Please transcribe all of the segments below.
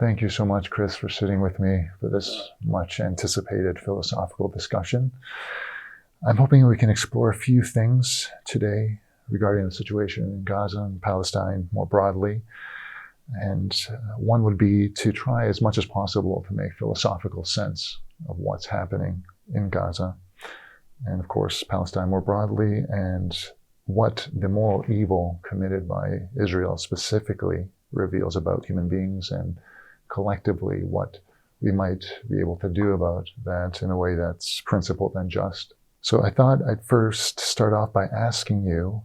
Thank you so much, Chris, for sitting with me for this much anticipated philosophical discussion. I'm hoping we can explore a few things today regarding the situation in Gaza and Palestine more broadly. And one would be to try as much as possible to make philosophical sense of what's happening in Gaza, and of course, Palestine more broadly, and what the moral evil committed by Israel specifically reveals about human beings, and collectively what we might be able to do about that in a way that's principled and just. So I thought I'd first start off by asking you,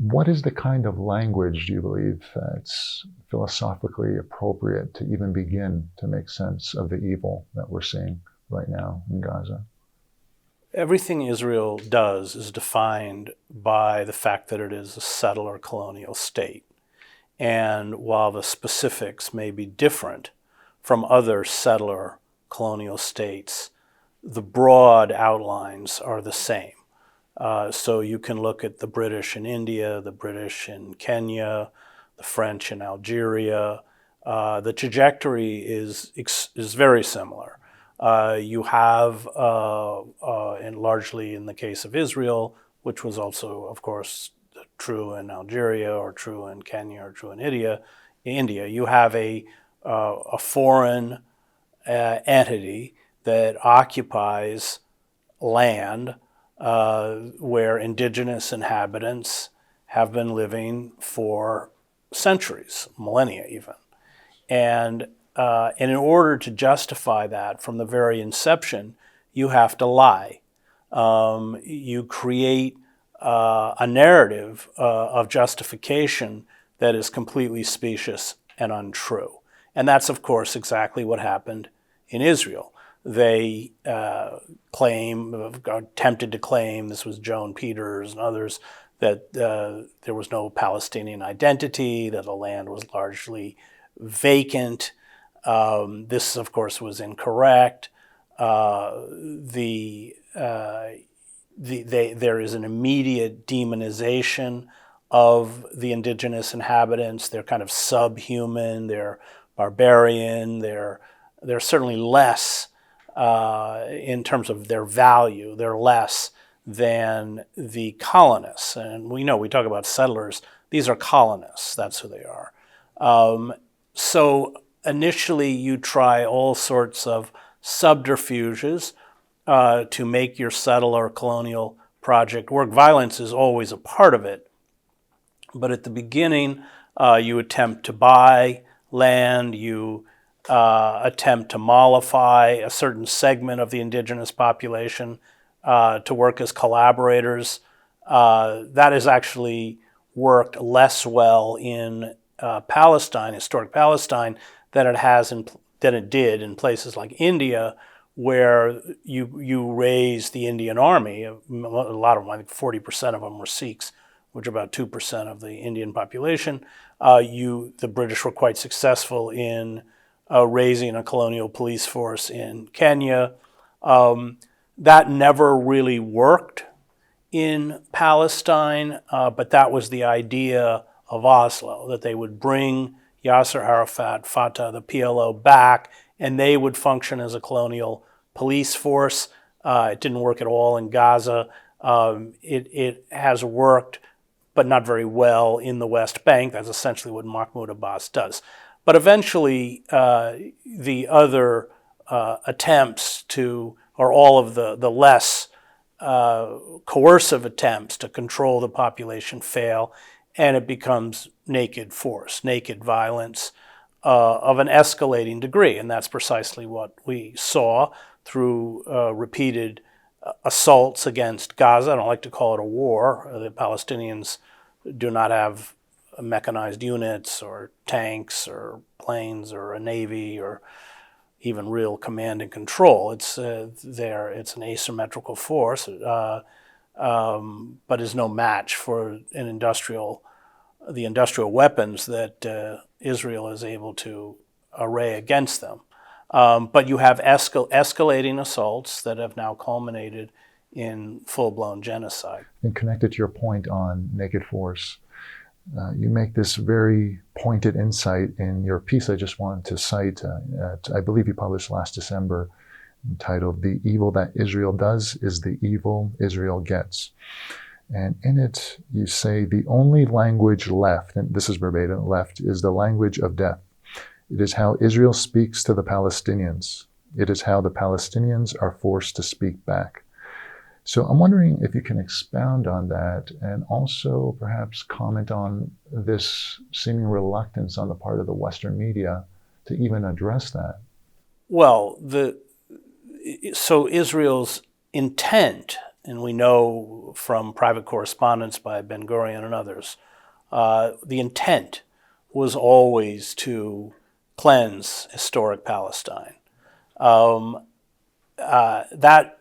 what is the kind of language, do you believe, that's philosophically appropriate to even begin to make sense of the evil that we're seeing right now in Gaza? Everything Israel does is defined by the fact that it is a settler colonial state. And while the specifics may be different from other settler colonial states, the broad outlines are the same. So you can look at the British in India, the British in Kenya, the French in Algeria. The trajectory is very similar. You have, and largely in the case of Israel, which was also, of course, true in Algeria or true in Kenya or true in India, you have a foreign entity that occupies land where indigenous inhabitants have been living for centuries, millennia even. And in order to justify that from the very inception, you have to lie. You create a narrative of justification that is completely specious and untrue. And that's, of course, exactly what happened in Israel. They attempted to claim, this was Joan Peters and others, that there was no Palestinian identity, that the land was largely vacant. This, of course, was incorrect. There is an immediate demonization of the indigenous inhabitants. They're kind of subhuman, they're barbarian, they're certainly less in terms of their value, they're less than the colonists. And we talk about settlers, these are colonists, that's who they are. So initially you try all sorts of subterfuges to make your settler colonial project work. Violence is always a part of it, but at the beginning you attempt to buy land, you attempt to mollify a certain segment of the indigenous population to work as collaborators. That has actually worked less well in Palestine, historic Palestine, than it did in places like India, where you raise the Indian army. A lot of them, I think 40% of them were Sikhs, which are about 2% of the Indian population. The British were quite successful in raising a colonial police force in Kenya. That never really worked in Palestine, but that was the idea of Oslo, that they would bring Yasser Arafat, Fatah, the PLO back, and they would function as a colonial police force. It didn't work at all in Gaza. It has worked, but not very well in the West Bank. That's essentially what Mahmoud Abbas does. But eventually, the other attempts or all of the less coercive attempts to control the population fail, and it becomes naked force, naked violence of an escalating degree. And that's precisely what we saw through repeated assaults against Gaza. I don't like to call it a war. The Palestinians do not have mechanized units or tanks or planes or a navy or even real command and control. It's an asymmetrical force, but is no match for the industrial weapons that Israel is able to array against them. But you have escalating assaults that have now culminated in full-blown genocide. And connected to your point on naked force, You make this very pointed insight in your piece I just wanted to cite. I believe you published last December, entitled "The Evil That Israel Does is the Evil Israel Gets." And in it, you say the only language left, and this is verbatim, left, is the language of death. It is how Israel speaks to the Palestinians. It is how the Palestinians are forced to speak back. So I'm wondering if you can expound on that and also perhaps comment on this seeming reluctance on the part of the Western media to even address that. Well, so Israel's intent, and we know from private correspondence by Ben Gurion and others, the intent was always to cleanse historic Palestine. That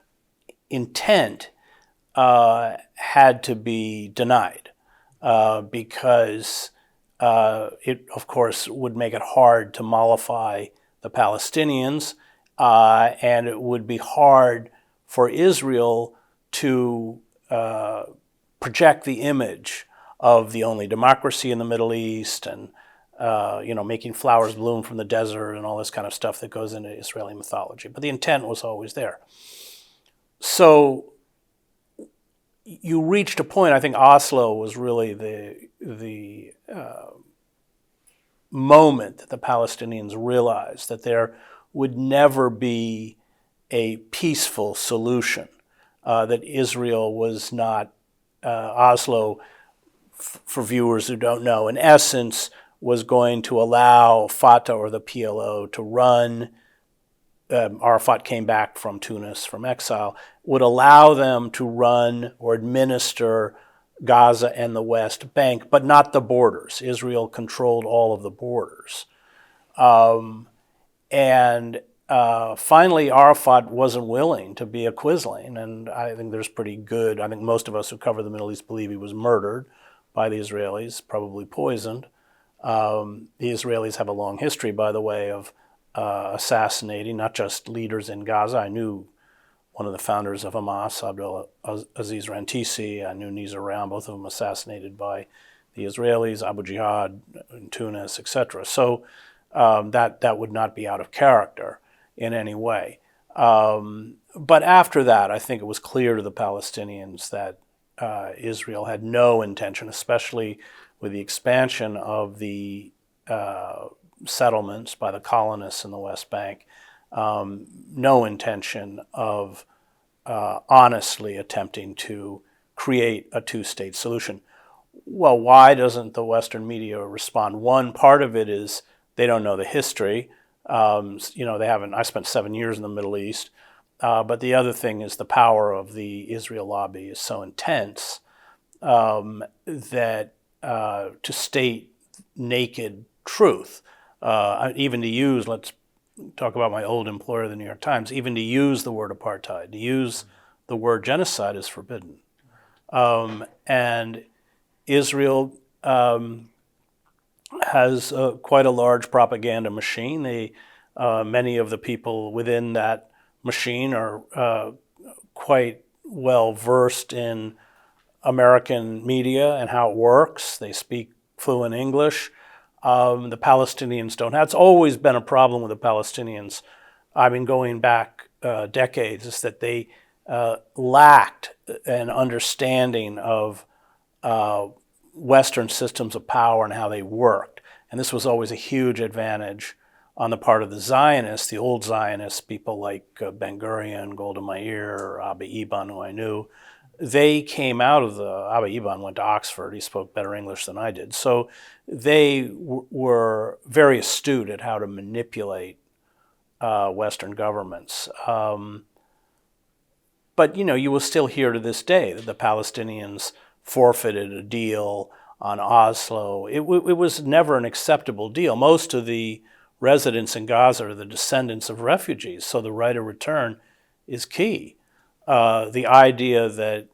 intent had to be denied because it, of course, would make it hard to mollify the Palestinians, and it would be hard for Israel to project the image of the only democracy in the Middle East and making flowers bloom from the desert and all this kind of stuff that goes into Israeli mythology. But the intent was always there. So you reached a point, I think Oslo was really the moment that the Palestinians realized that there would never be a peaceful solution, that Israel was not, Oslo, for viewers who don't know, in essence was going to allow Fatah or the PLO to run. Arafat came back from Tunis from exile, would allow them to run or administer Gaza and the West Bank, but not the borders. Israel controlled all of the borders. Finally, Arafat wasn't willing to be a quisling, and I think I think most of us who cover the Middle East believe he was murdered by the Israelis, probably poisoned. The Israelis have a long history, by the way, of assassinating not just leaders in Gaza. I knew one of the founders of Hamas, Abdul Aziz Rantisi. I knew Nizar Ram, both of them assassinated by the Israelis, Abu Jihad in Tunis, etc. So that would not be out of character in any way. But after that, I think it was clear to the Palestinians that Israel had no intention, especially with the expansion of the settlements by the colonists in the West Bank, no intention of honestly attempting to create a two-state solution. Well, why doesn't the Western media respond? One part of it is they don't know the history. They haven't. I spent 7 years in the Middle East, but the other thing is the power of the Israel lobby is so intense that to state naked truth, even to use, let's talk about my old employer, the New York Times, even to use the word apartheid, to use the word genocide is forbidden. And Israel has quite a large propaganda machine. Many of the people within that machine are quite well versed in American media and how it works. They speak fluent English. The Palestinians don't have. It's always been a problem with the Palestinians. I mean, going back decades, is that they lacked an understanding of Western systems of power and how they worked. And this was always a huge advantage on the part of the Zionists, the old Zionists, people like Ben Gurion, Golda Meir, Abba Eban, who I knew. They came out of Abba Eban went to Oxford. He spoke better English than I did. So they were very astute at how to manipulate Western governments. But, you will still hear to this day that the Palestinians forfeited a deal on Oslo. It was never an acceptable deal. Most of the residents in Gaza are the descendants of refugees, so the right of return is key. The idea that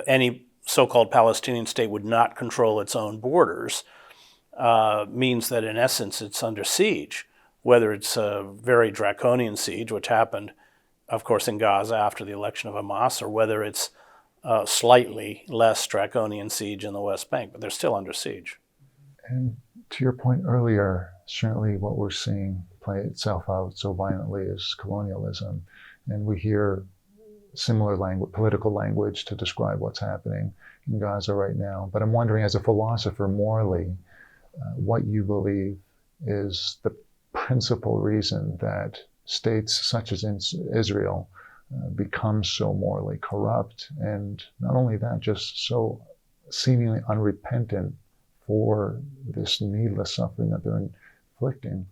any so-called Palestinian state would not control its own borders means that, in essence, it's under siege, whether it's a very draconian siege, which happened, of course, in Gaza after the election of Hamas, or whether it's slightly less draconian siege in the West Bank, but they're still under siege. And to your point earlier, certainly what we're seeing play itself out so violently is colonialism. And we hear similar political language to describe what's happening in Gaza right now. But I'm wondering, as a philosopher, morally, what you believe is the principal reason that states such as Israel become so morally corrupt, and not only that, just so seemingly unrepentant for this needless suffering that they're inflicting.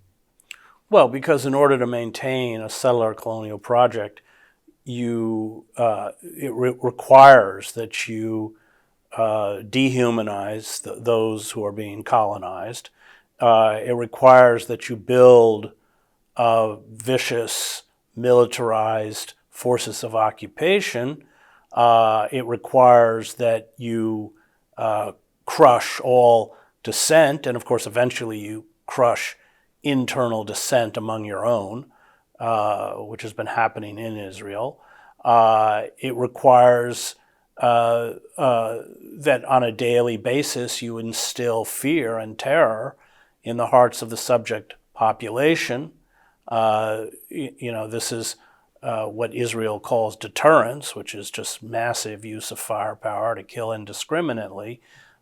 Well, because in order to maintain a settler colonial project, it requires that you dehumanize those who are being colonized. It requires that you build vicious, militarized forces of occupation. It requires that you crush all dissent, and of course, eventually you crush internal dissent among your own, which has been happening in Israel. It requires that on a daily basis you instill fear and terror in the hearts of the subject population. This is what Israel calls deterrence, which is just massive use of firepower to kill indiscriminately.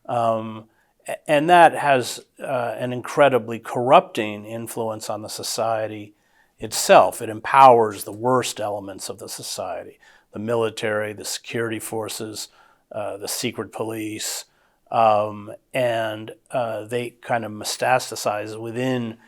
And that has an incredibly corrupting influence on the society itself. It empowers the worst elements of the society, the military, the security forces, the secret police, and they kind of metastasize within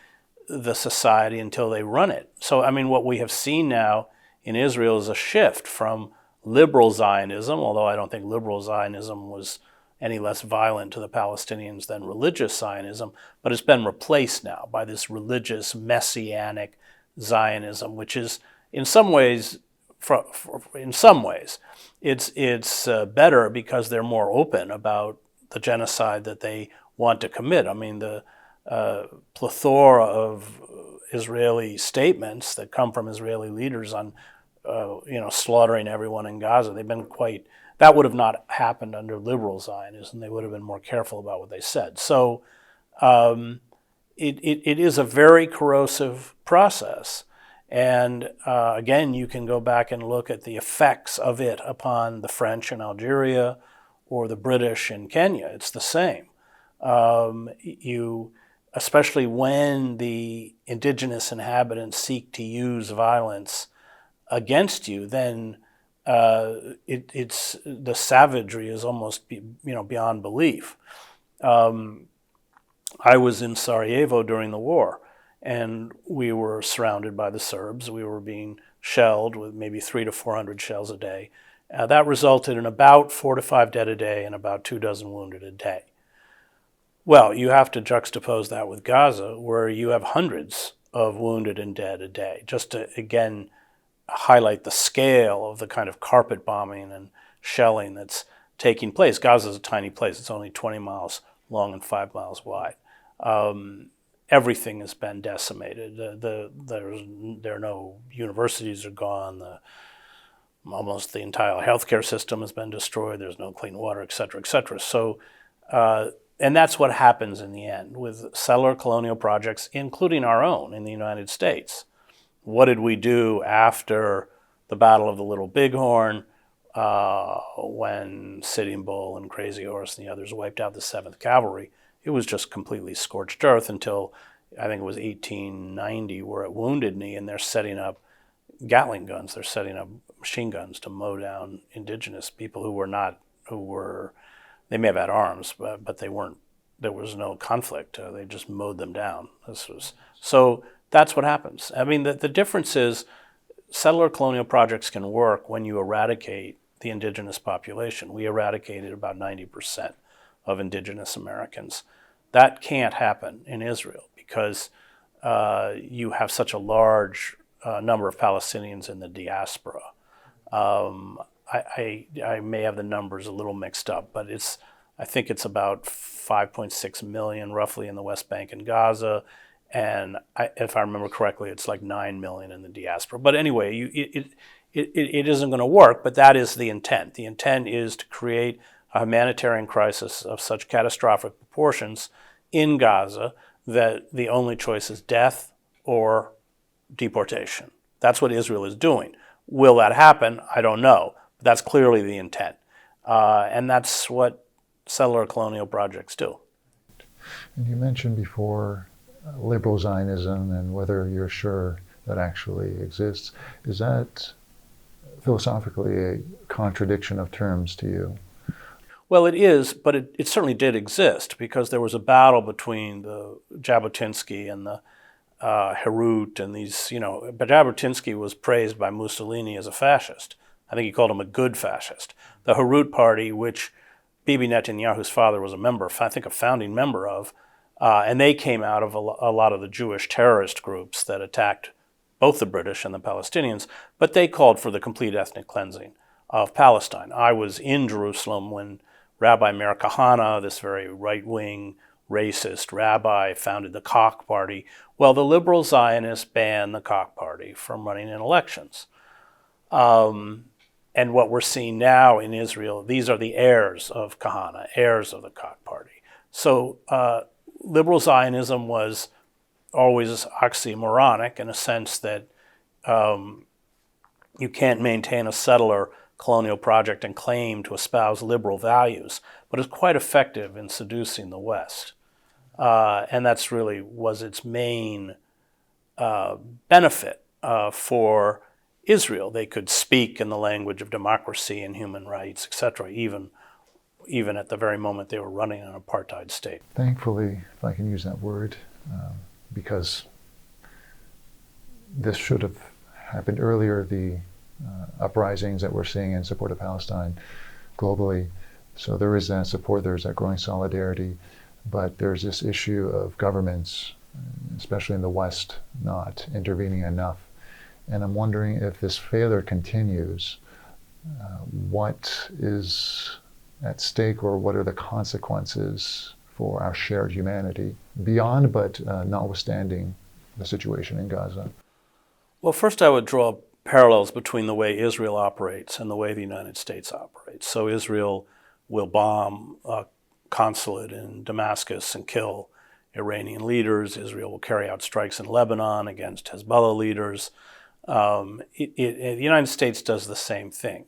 the society until they run it. So, I mean, what we have seen now in Israel is a shift from liberal Zionism, although I don't think liberal Zionism was any less violent to the Palestinians than religious Zionism, but it's been replaced now by this religious messianic Zionism, which is in some ways, it's better because they're more open about the genocide that they want to commit. I mean, the plethora of Israeli statements that come from Israeli leaders on, slaughtering everyone in Gaza, they've been that would have not happened under liberal Zionism. They would have been more careful about what they said. So it is a very corrosive process. And again, you can go back and look at the effects of it upon the French in Algeria or the British in Kenya. It's the same. Especially when the indigenous inhabitants seek to use violence against you, then it's the savagery is almost beyond belief. I was in Sarajevo during the war, and we were surrounded by the Serbs. We were being shelled with maybe 300 to 400 shells a day. That resulted in about 4 to 5 dead a day and about 24 wounded a day. Well, you have to juxtapose that with Gaza, where you have hundreds of wounded and dead a day, just to, again, highlight the scale of the kind of carpet bombing and shelling that's taking place. Gaza is a tiny place. It's only 20 miles long and 5 miles wide. Everything has been decimated. There are no universities are gone. Almost the entire healthcare system has been destroyed. There's no clean water, et cetera, et cetera. So, and that's what happens in the end with settler colonial projects, including our own in the United States. What did we do after the Battle of the Little Bighorn, when Sitting Bull and Crazy Horse and the others wiped out the 7th Cavalry? It was just completely scorched earth until I think it was 1890, where at Wounded Knee, and they're setting up Gatling guns. They're setting up machine guns to mow down indigenous people they may have had arms, but they weren't. There was no conflict. They just mowed them down. So that's what happens. I mean, the difference is settler colonial projects can work when you eradicate the indigenous population. We eradicated about 90% of indigenous Americans. That can't happen in Israel because you have such a large number of Palestinians in the diaspora. I may have the numbers a little mixed up, but I think it's about 5.6 million roughly in the West Bank and Gaza, and if I remember correctly, it's like 9 million in the diaspora. But anyway, it isn't going to work, but that is the intent. The intent is to create a humanitarian crisis of such catastrophic proportions in Gaza that the only choice is death or deportation. That's what Israel is doing. Will that happen? I don't know. But that's clearly the intent. And that's what settler colonial projects do. And you mentioned before liberal Zionism and whether you're sure that actually exists. Is that philosophically a contradiction of terms to you? Well, it is, but it certainly did exist because there was a battle between the Jabotinsky and the Herut and these, but Jabotinsky was praised by Mussolini as a fascist. I think he called him a good fascist. The Herut party, which Bibi Netanyahu's father was a member, I think a founding member of, and they came out of a lot of the Jewish terrorist groups that attacked both the British and the Palestinians, but they called for the complete ethnic cleansing of Palestine. I was in Jerusalem when Rabbi Meir Kahane, this very right-wing, racist rabbi, founded the Koch Party. Well, the liberal Zionists banned the Koch Party from running in elections. And what we're seeing now in Israel, these are the heirs of Kahane, heirs of the Koch Party. So liberal Zionism was always oxymoronic in a sense that you can't maintain a settler colonial project and claim to espouse liberal values, but it's quite effective in seducing the West. And that's really was its main benefit for Israel. They could speak in the language of democracy and human rights, etc., even at the very moment they were running an apartheid state. Thankfully, if I can use that word, because this should have happened earlier, the uprisings that we're seeing in support of Palestine globally. So there is that support, there's that growing solidarity, but there's this issue of governments, especially in the West, not intervening enough. And I'm wondering if this failure continues, what is at stake or what are the consequences for our shared humanity beyond but notwithstanding the situation in Gaza? Well, first I would draw parallels between the way Israel operates and the way the United States operates. So Israel will bomb a consulate in Damascus and kill Iranian leaders. Israel will carry out strikes in Lebanon against Hezbollah leaders. The United States does the same thing.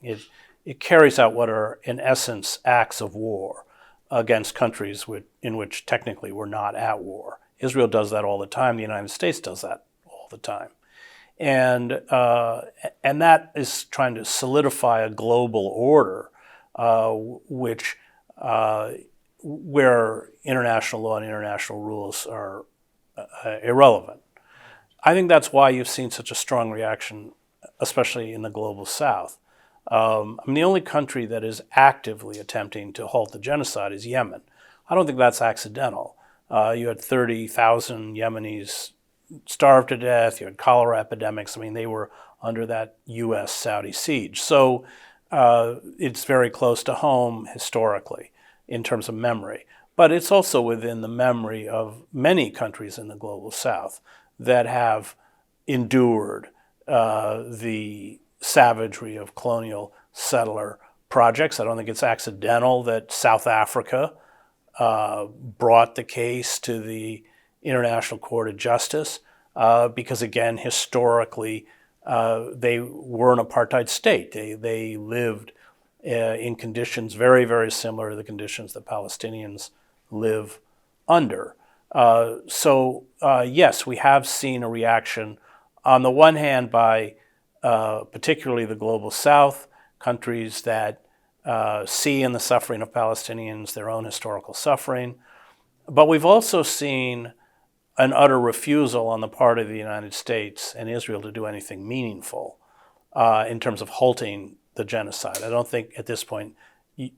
It carries out what are, in essence, acts of war against countries in which technically we're not at war. Israel does that all the time. The United States does that all the time. And that is trying to solidify a global order where international law and international rules are irrelevant. I think that's why you've seen such a strong reaction, especially in the global South. The only country that is actively attempting to halt the genocide is Yemen. I don't think that's accidental. You had 30,000 Yemenis starved to death. You had cholera epidemics. They were under that U.S.-Saudi siege. So it's very close to home historically in terms of memory. But it's also within the memory of many countries in the global South that have endured the savagery of colonial settler projects. I don't think it's accidental that South Africa brought the case to the International Court of Justice because, again, historically, they were an apartheid state. They lived in conditions very, very similar to the conditions that Palestinians live under. Yes, we have seen a reaction on the one hand by particularly the global South, countries that see in the suffering of Palestinians their own historical suffering. But we've also seen an utter refusal on the part of the United States and Israel to do anything meaningful in terms of halting the genocide. I don't think at this point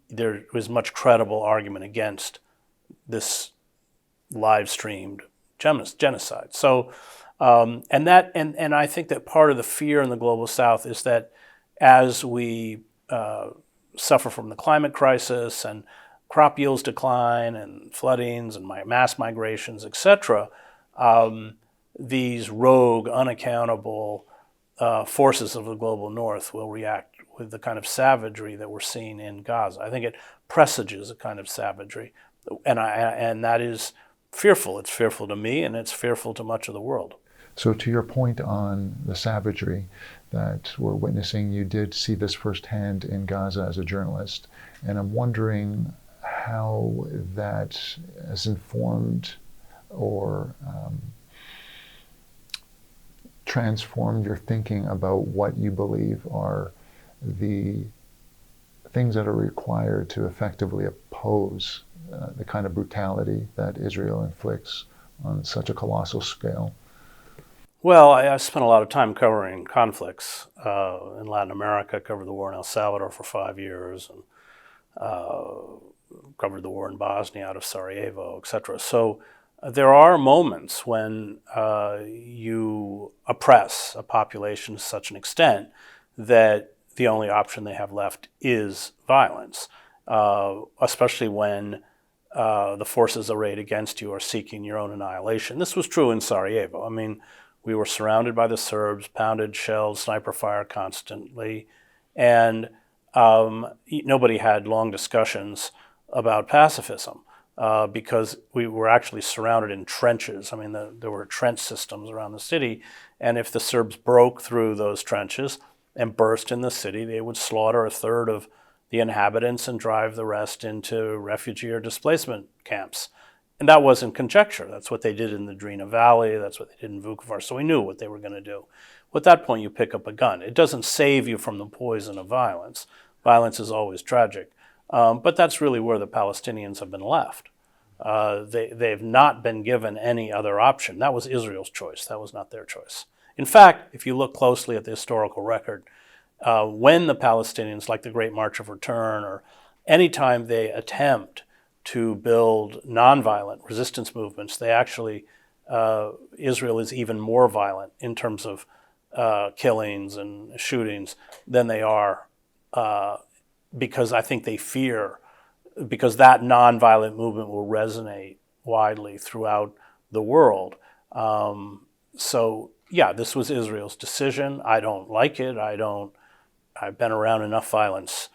there was much credible argument against this live-streamed genocide. So, and I think that part of the fear in the global South is that as we suffer from the climate crisis and crop yields decline and floodings and mass migrations, etc., these rogue, unaccountable forces of the global north will react with the kind of savagery that we're seeing in Gaza. I think it presages a kind of savagery, and that is fearful. It's fearful to me, and it's fearful to much of the world. So to your point on the savagery that we're witnessing, you did see this firsthand in Gaza as a journalist, and I'm wondering how that has informed or transformed your thinking about what you believe are the things that are required to effectively oppose the kind of brutality that Israel inflicts on such a colossal scale. Well, I spent a lot of time covering conflicts in Latin America, covered the war in El Salvador for 5 years, and covered the war in Bosnia out of Sarajevo, etc. So there are moments when you oppress a population to such an extent that the only option they have left is violence, especially when the forces arrayed against you are seeking your own annihilation. This was true in Sarajevo. I mean, we were surrounded by the Serbs, pounded shells, sniper fire constantly, and nobody had long discussions about pacifism because we were actually surrounded in trenches. I mean, there were trench systems around the city, and if the Serbs broke through those trenches and burst in the city, they would slaughter a third of the inhabitants and drive the rest into refugee or displacement camps. And that wasn't conjecture. That's what they did in the Drina Valley. That's what they did in Vukovar. So we knew what they were going to do. At that point, you pick up a gun. It doesn't save you from the poison of violence. Violence is always tragic. But that's really where the Palestinians have been left. They've not been given any other option. That was Israel's choice. That was not their choice. In fact, if you look closely at the historical record, when the Palestinians, like the Great March of Return, or any time they attempt to build nonviolent resistance movements, they actually, Israel is even more violent in terms of killings and shootings than they are, because I think they fear, because that nonviolent movement will resonate widely throughout the world. So yeah, this was Israel's decision. I don't like it. I've been around enough violence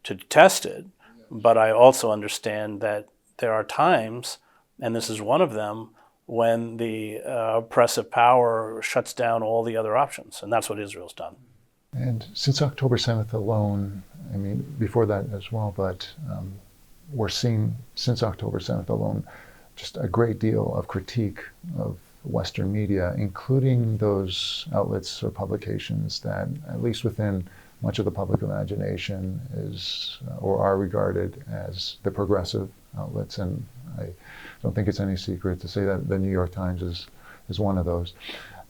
to detest it. But I also understand that there are times, and this is one of them, when the oppressive power shuts down all the other options. And that's what Israel's done. And since October 7th alone, I mean, before that as well, but we're seeing, since October 7th alone, just a great deal of critique of Western media, including those outlets or publications that, at least within much of the public imagination, is or are regarded as the progressive outlets. And I don't think it's any secret to say that the New York Times is one of those.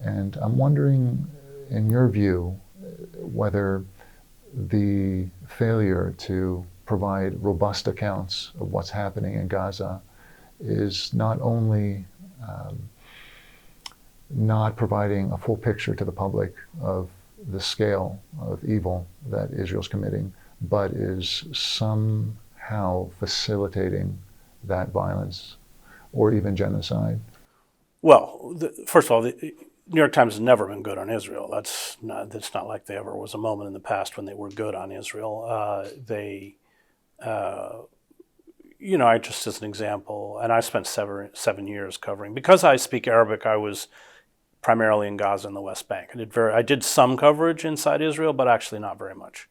And I'm wondering, in your view, whether the failure to provide robust accounts of what's happening in Gaza is not only not providing a full picture to the public of the scale of evil that Israel's committing, but is somehow facilitating that violence or even genocide? Well, first of all, the New York Times has never been good on Israel. It's not like there ever was a moment in the past when they were good on Israel. Just as an example, and I spent seven years covering, because I speak Arabic, I was primarily in Gaza and the West Bank. I did some coverage inside Israel, but actually not very much.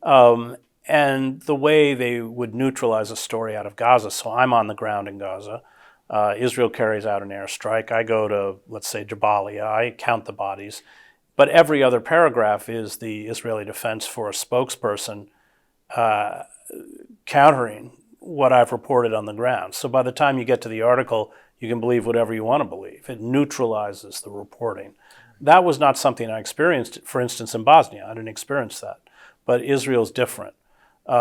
And the way they would neutralize a story out of Gaza, so I'm on the ground in Gaza, Israel carries out an airstrike, I go to, let's say, Jabalia, I count the bodies, but every other paragraph is the Israeli Defense Force spokesperson countering what I've reported on the ground. So by the time you get to the article, you can believe whatever you want to believe. It neutralizes the reporting. That was not something I experienced, for instance, in Bosnia. I didn't experience that. But Israel's different. They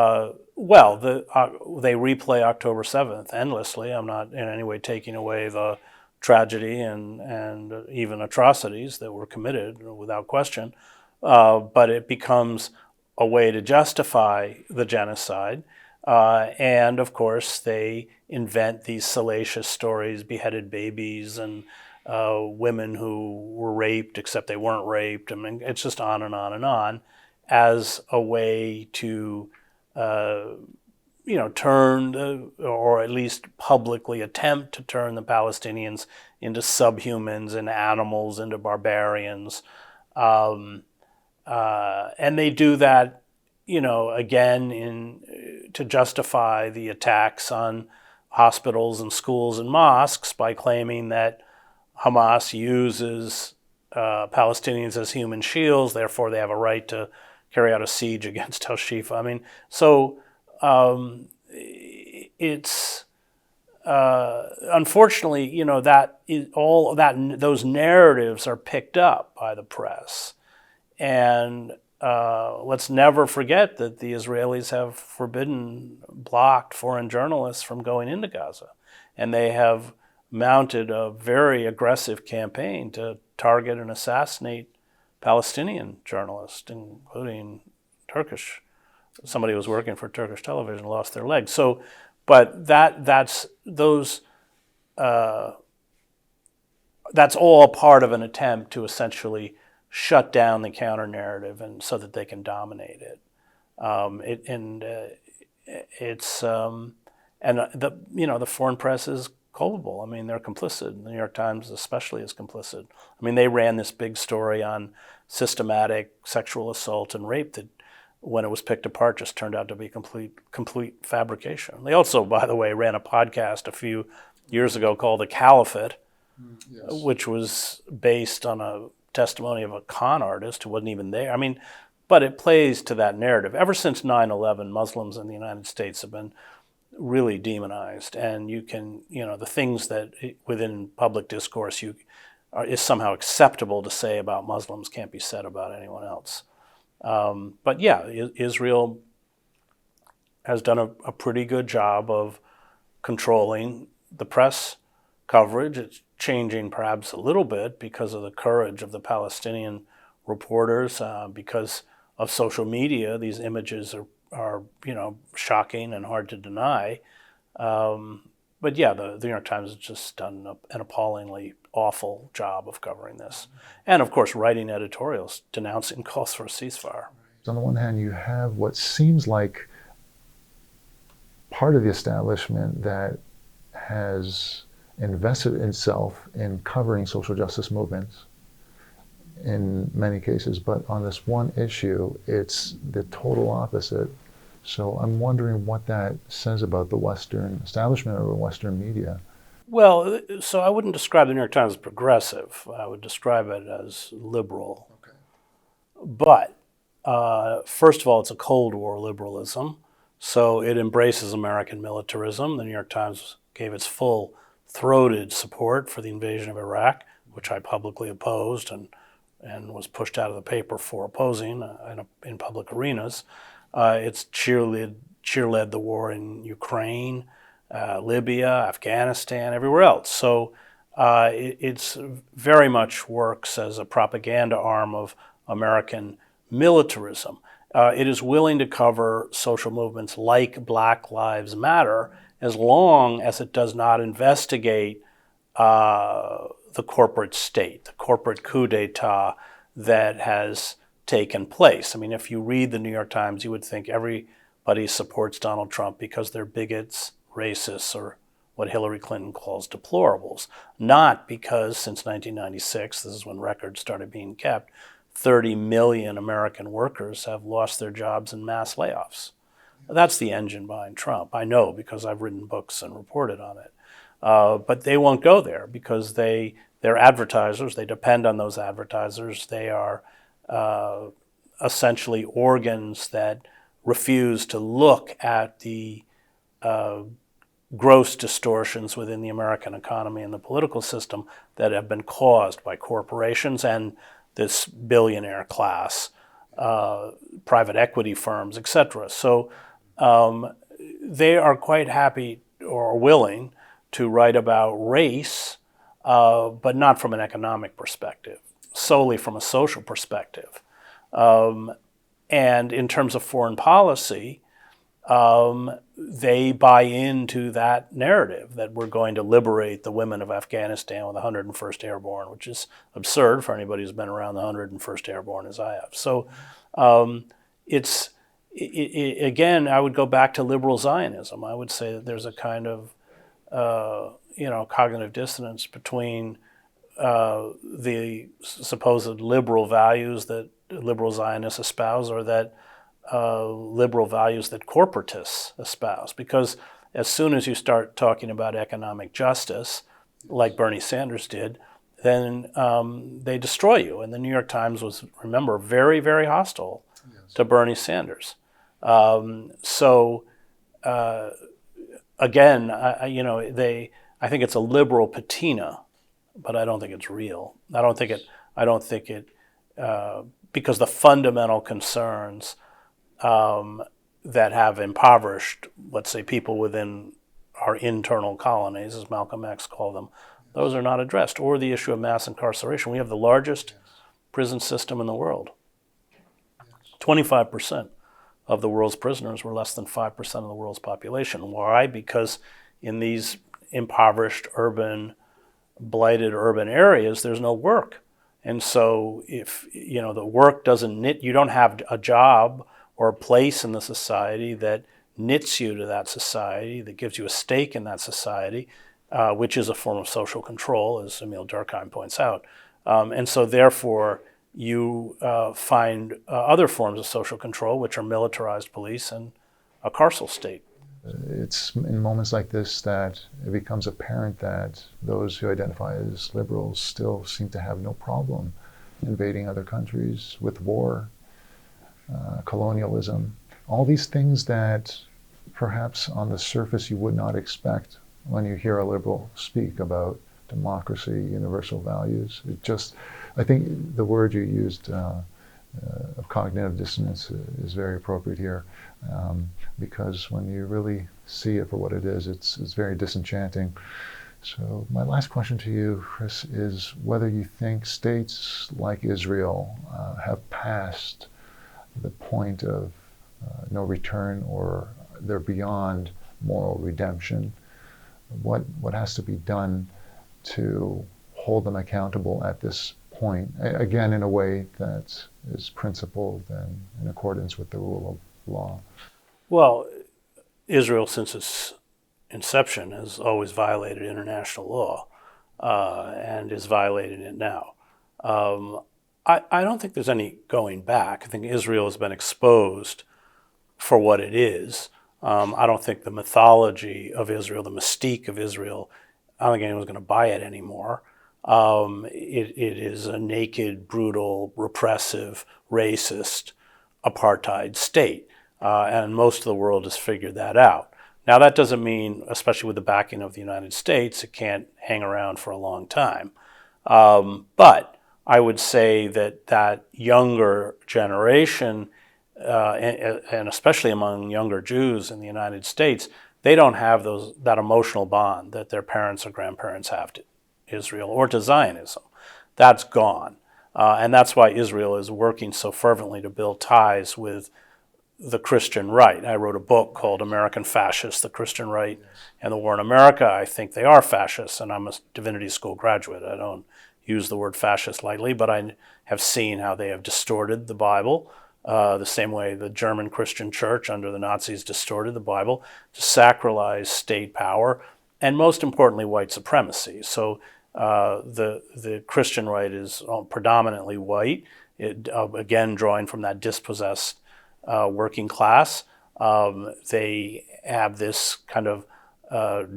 replay October 7th endlessly. I'm not in any way taking away the tragedy and even atrocities that were committed, without question. But it becomes a way to justify the genocide. And of course, they invent these salacious stories, beheaded babies and women who were raped except they weren't raped. I mean, it's just on and on and on, as a way to turn, or at least publicly attempt to turn the Palestinians into subhumans, into animals, into barbarians. And they do that, again, to justify the attacks on hospitals and schools and mosques by claiming that Hamas uses Palestinians as human shields, therefore they have a right to carry out a siege against Al Shifa. I mean, so it's unfortunately, that is all that those narratives are picked up by the press, and let's never forget that the Israelis have blocked foreign journalists from going into Gaza, and they have mounted a very aggressive campaign to target and assassinate Palestinian journalists, including Turkish. Somebody who was working for Turkish television lost their leg. So, but that's all part of an attempt to essentially shut down the counter narrative, and so that they can dominate it. The foreign press is culpable. I mean, they're complicit. The New York Times especially is complicit. I mean, they ran this big story on systematic sexual assault and rape that, when it was picked apart, just turned out to be complete fabrication. They also, by the way, ran a podcast a few years ago called The Caliphate, which was based on a testimony of a con artist who wasn't even there. I mean, but it plays to that narrative. Ever since 9/11, Muslims in the United States have been really demonized, and you can, the things that within public discourse is somehow acceptable to say about Muslims can't be said about anyone else. But yeah, Israel has done a pretty good job of controlling the press coverage. It's changing perhaps a little bit because of the courage of the Palestinian reporters, because of social media. These images are shocking and hard to deny. But yeah, the New York Times has just done an appallingly awful job of covering this. And of course, writing editorials denouncing calls for a ceasefire. On the one hand, you have what seems like part of the establishment that has invested itself in covering social justice movements in many cases, but on this one issue, it's the total opposite. So I'm wondering what that says about the Western establishment or Western media. Well, so I wouldn't describe the New York Times as progressive. I would describe it as liberal. Okay. But first of all, it's a Cold War liberalism, so it embraces American militarism. The New York Times gave its full-throated support for the invasion of Iraq, which I publicly opposed and was pushed out of the paper for opposing in public arenas. It's cheerled the war in Ukraine, Libya, Afghanistan, everywhere else. So it's very much works as a propaganda arm of American militarism. It is willing to cover social movements like Black Lives Matter as long as it does not investigate the corporate state, the corporate coup d'etat that has taken place. I mean, if you read the New York Times, you would think everybody supports Donald Trump because they're bigots, racists, or what Hillary Clinton calls deplorables. Not because since 1996, this is when records started being kept, 30 million American workers have lost their jobs in mass layoffs. That's the engine behind Trump. I know because I've written books and reported on it. But they won't go there because they're advertisers. They depend on those advertisers. They are essentially organs that refuse to look at the gross distortions within the American economy and the political system that have been caused by corporations and this billionaire class, private equity firms, etc. So they are quite happy or willing to write about race, but not from an economic perspective, solely from a social perspective. And in terms of foreign policy, they buy into that narrative that we're going to liberate the women of Afghanistan with the 101st Airborne, which is absurd for anybody who's been around the 101st Airborne as I have. So again, I would go back to liberal Zionism. I would say that there's a kind of cognitive dissonance between the supposed liberal values that liberal Zionists espouse, or that liberal values that corporatists espouse. Because as soon as you start talking about economic justice, like Bernie Sanders did, then they destroy you. And the New York Times was, remember, very, very hostile to Bernie Sanders. Again, I think it's a liberal patina, but I don't think it's real. I don't think it, because the fundamental concerns that have impoverished, let's say, people within our internal colonies, as Malcolm X called them, those are not addressed. Or the issue of mass incarceration. We have the largest prison system in the world. 25% of the world's prisoners were less than 5% of the world's population. Why? Because in these impoverished, blighted urban areas, there's no work. And so if the work doesn't knit, you don't have a job or a place in the society that knits you to that society, that gives you a stake in that society, which is a form of social control, as Emil Durkheim points out. And so therefore, you find other forms of social control, which are militarized police and a carceral state. It's in moments like this that it becomes apparent that those who identify as liberals still seem to have no problem invading other countries with war, colonialism, all these things that perhaps on the surface you would not expect when you hear a liberal speak about democracy, universal values. I think the word you used of cognitive dissonance is very appropriate here, because when you really see it for what it is, it's very disenchanting. So my last question to you, Chris, is whether you think states like Israel have passed the point of no return, or they're beyond moral redemption. What has to be done to hold them accountable at this point, again, in a way that is principled and in accordance with the rule of law? Well, Israel, since its inception, has always violated international law and is violating it now. I don't think there's any going back. I think Israel has been exposed for what it is. I don't think the mythology of Israel, the mystique of Israel, I don't think anyone's going to buy it anymore. It is a naked, brutal, repressive, racist, apartheid state. And most of the world has figured that out. Now, that doesn't mean, especially with the backing of the United States, it can't hang around for a long time. But I would say that younger generation, and especially among younger Jews in the United States, they don't have that emotional bond that their parents or grandparents have to Israel or to Zionism. That's gone. And that's why Israel is working so fervently to build ties with the Christian right. I wrote a book called American Fascists, the Christian Right and the War in America. I think they are fascists, and I'm a divinity school graduate. I don't use the word fascist lightly, but I have seen how they have distorted the Bible, the same way the German Christian church under the Nazis distorted the Bible to sacralize state power, and most importantly, white supremacy. So the Christian right is predominantly white, again, drawing from that dispossessed working class. They have this kind of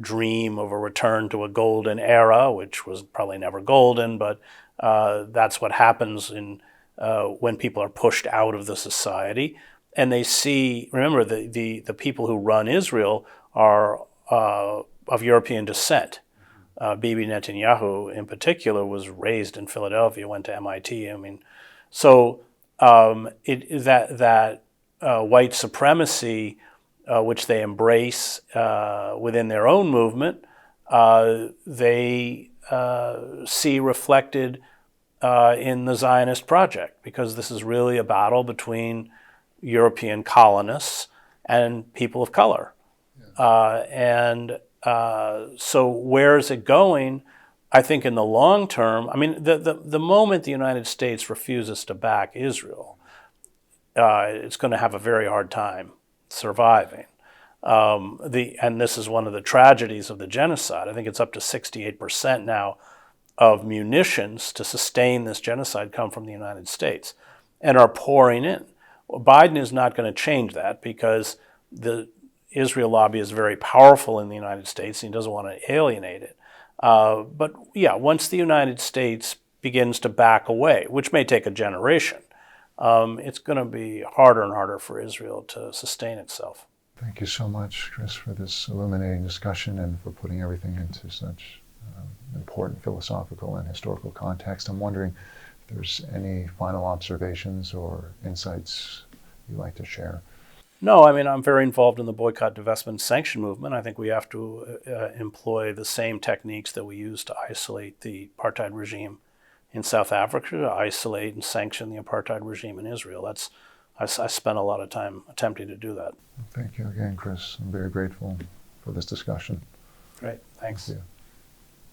dream of a return to a golden era, which was probably never golden, but that's what happens when people are pushed out of the society. And they see, remember, the people who run Israel are of European descent. Bibi Netanyahu, in particular, was raised in Philadelphia, went to MIT. I mean, so that white supremacy, which they embrace within their own movement, they see reflected in the Zionist project, because this is really a battle between European colonists and people of color. So where is it going? I think in the long term, I mean, the moment the United States refuses to back Israel, it's going to have a very hard time surviving. And this is one of the tragedies of the genocide. I think it's up to 68% now of munitions to sustain this genocide come from the United States and are pouring in. Well, Biden is not going to change that because the Israel lobby is very powerful in the United States and he doesn't want to alienate it. But yeah, once the United States begins to back away, which may take a generation, it's going to be harder and harder for Israel to sustain itself. Thank you so much, Chris, for this illuminating discussion and for putting everything into such important philosophical and historical context. I'm wondering if there's any final observations or insights you'd like to share. No, I mean, I'm very involved in the boycott, divestment, sanction movement. I think we have to employ the same techniques that we use to isolate the apartheid regime in South Africa, to isolate and sanction the apartheid regime in Israel. I spent a lot of time attempting to do that. Thank you again, Chris. I'm very grateful for this discussion. Great, thanks. Thank you.